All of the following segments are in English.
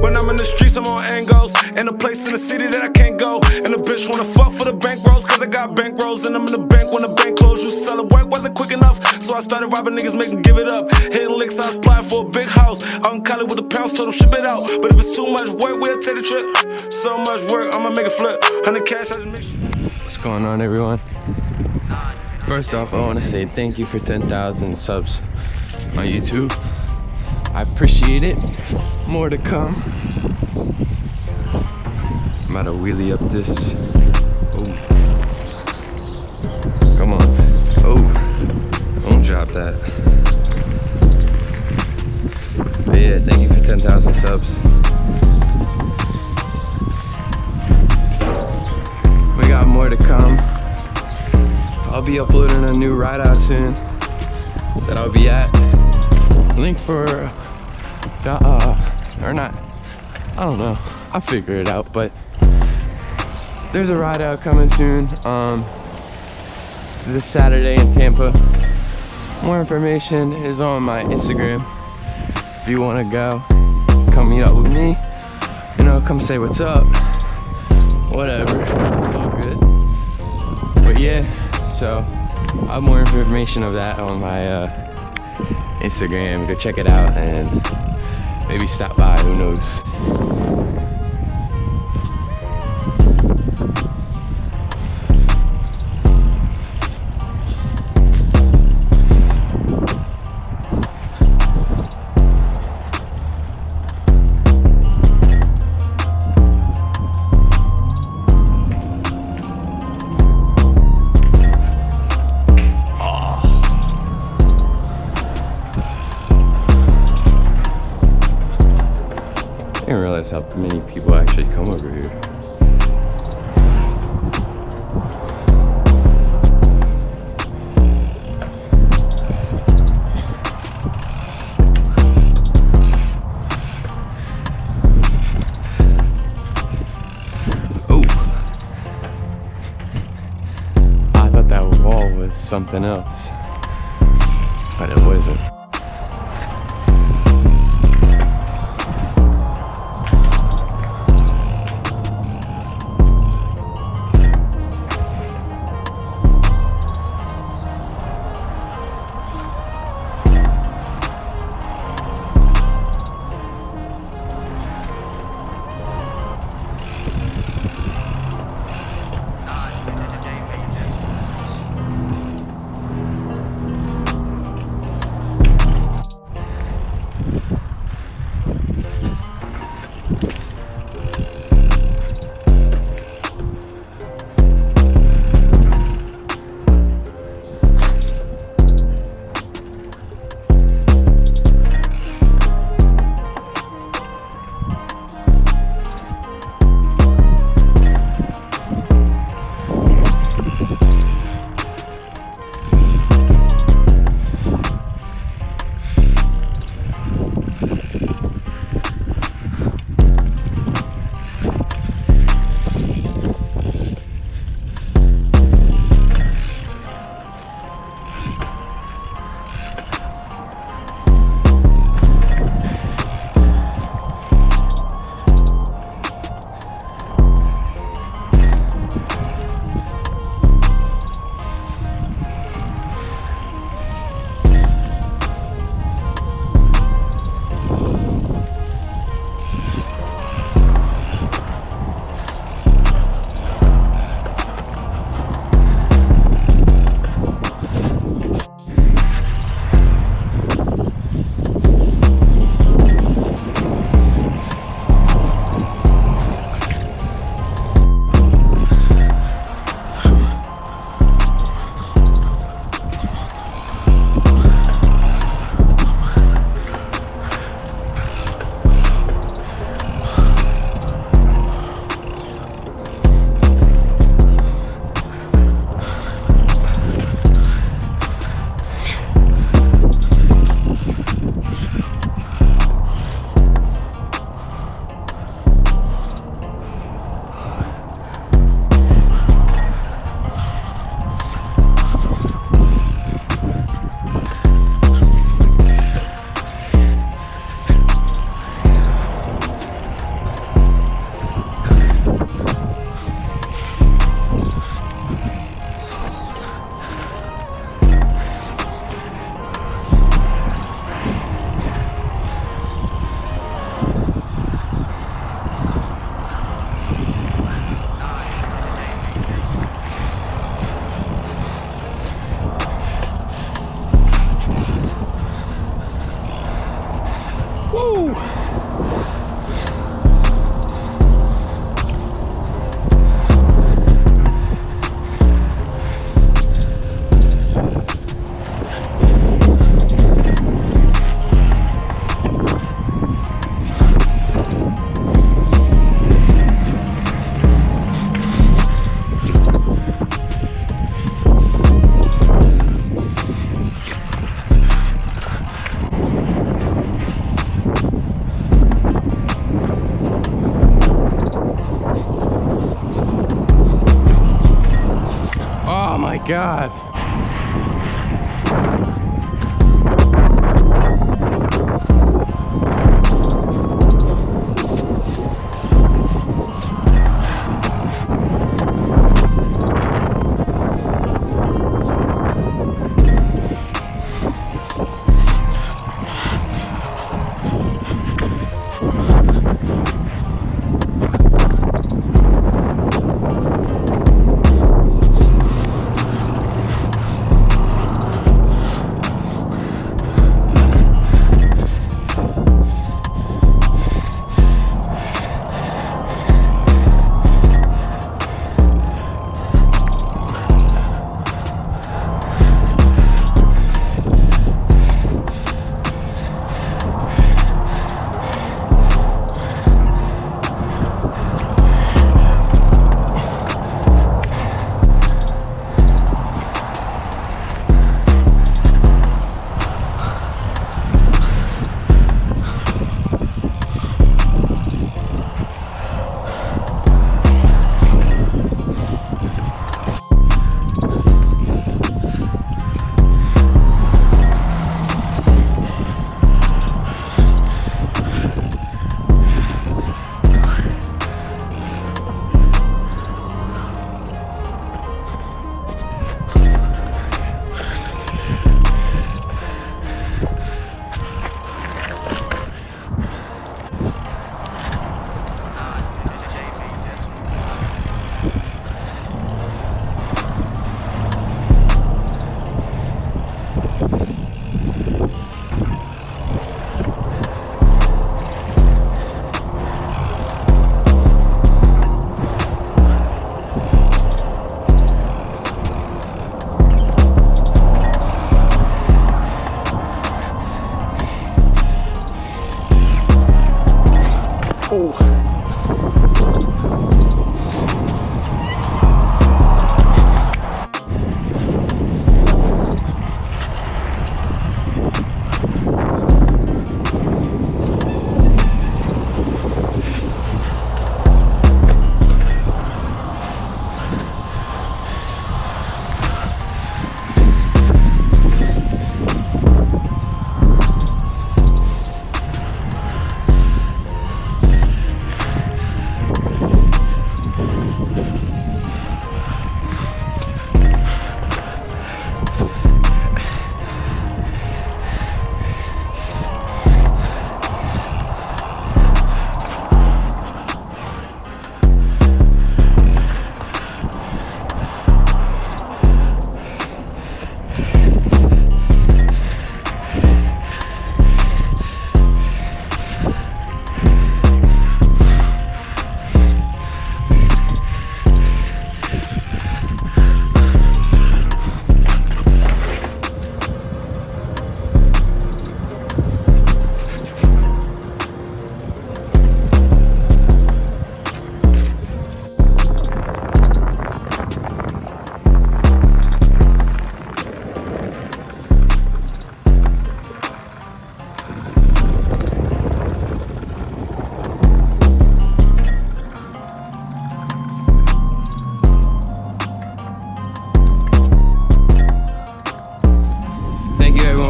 When I'm in the streets, I'm on angles. In a place in the city that I can't go. And the bitch wanna fuck for the bank rolls, cause I got bank rolls. And I'm in the bank when the bank closed. You sell it, work wasn't quick enough. So I started robbing niggas, make them give it up. Hitting licks, I was applying for a big house. Out in Cali with the pounds, told them ship it out. But if it's too much work, we'll take the trip. So much work, I'ma make it flip. 100 cash, I just make sure. What's going on, everyone? First off, I want to say thank you for 10,000 subs on YouTube. I appreciate it. More to come. I'm about to wheelie up this. Oh. Come on. Oh. Don't drop that. But yeah, thank you for 10,000 subs. We got more to come. I'll be uploading a new Rideout soon that I'll be at. Link for or not, I don't know, I'll figure it out, but there's a Rideout coming soon this Saturday in Tampa. More information is on my Instagram. If you want to go, come meet up with me, you know, come say what's up, whatever, it's all good. But yeah, so I have more information of that on my Instagram. Go check it out and maybe stop by, who knows. I didn't realize how many people actually come over here. Oh! I thought that wall was something else, but it wasn't. God.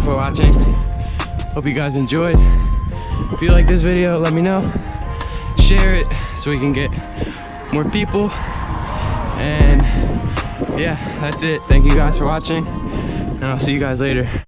For watching. Hope you guys enjoyed. If you like this video, let me know. Share it so we can get more people. And yeah, that's it. Thank you guys for watching, and I'll see you guys later.